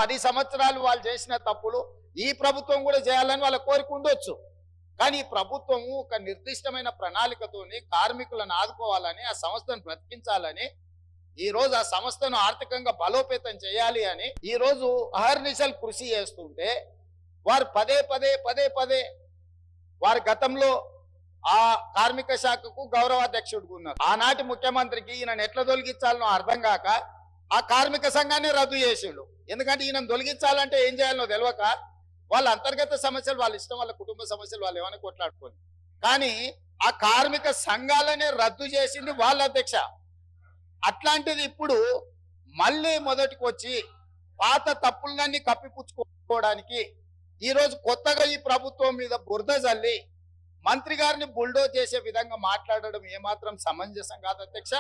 10 సంవత్సరాలు వాళ్ళు చేసిన తప్పులు ఈ ప్రభుత్వం కూడా చేయాలని వాళ్ళ కోరిక ఉండొచ్చు. కానీ ఈ ప్రభుత్వము ఒక నిర్దిష్టమైన ప్రణాళికతోని కార్మికులను ఆదుకోవాలని, ఆ సంస్థను బ్రతికించాలని, ఈ రోజు ఆ సంస్థను ఆర్థికంగా బలోపేతం చేయాలి అని ఈ రోజు అహర్నిశలు కృషి చేస్తుంటే వారు పదే పదే వారి గతంలో ఆ కార్మిక శాఖకు గౌరవాధ్యక్షుడిగా ఉన్నారు. ఆనాటి ముఖ్యమంత్రికి ఈయన ఎట్లా తొలగించాలనో అర్థం కాక ఆ కార్మిక సంఘాన్ని రద్దు చేసిండు. ఎందుకంటే ఈయన తొలగించాలంటే ఏం చేయాలనో తెలియక వాళ్ళ అంతర్గత సమస్యలు వాళ్ళ ఇష్టం, వాళ్ళ కుటుంబ సమస్యలు వాళ్ళు ఏమైనా కొట్లాడుకొని, కానీ ఆ కార్మిక సంఘాలనే రద్దు చేసింది వాళ్ళ అధ్యక్ష. అట్లాంటిది ఇప్పుడు మళ్ళీ మొదటికి వచ్చి పాత తప్పులన్నీ కప్పిపుచ్చుకోవడానికి ఈ రోజు కొత్తగా ఈ ప్రభుత్వం మీద బురద జల్లి మంత్రి గారిని బుల్డోజ్ చేసే విధంగా మాట్లాడడం ఏమాత్రం సమంజసం కాదు అధ్యక్ష.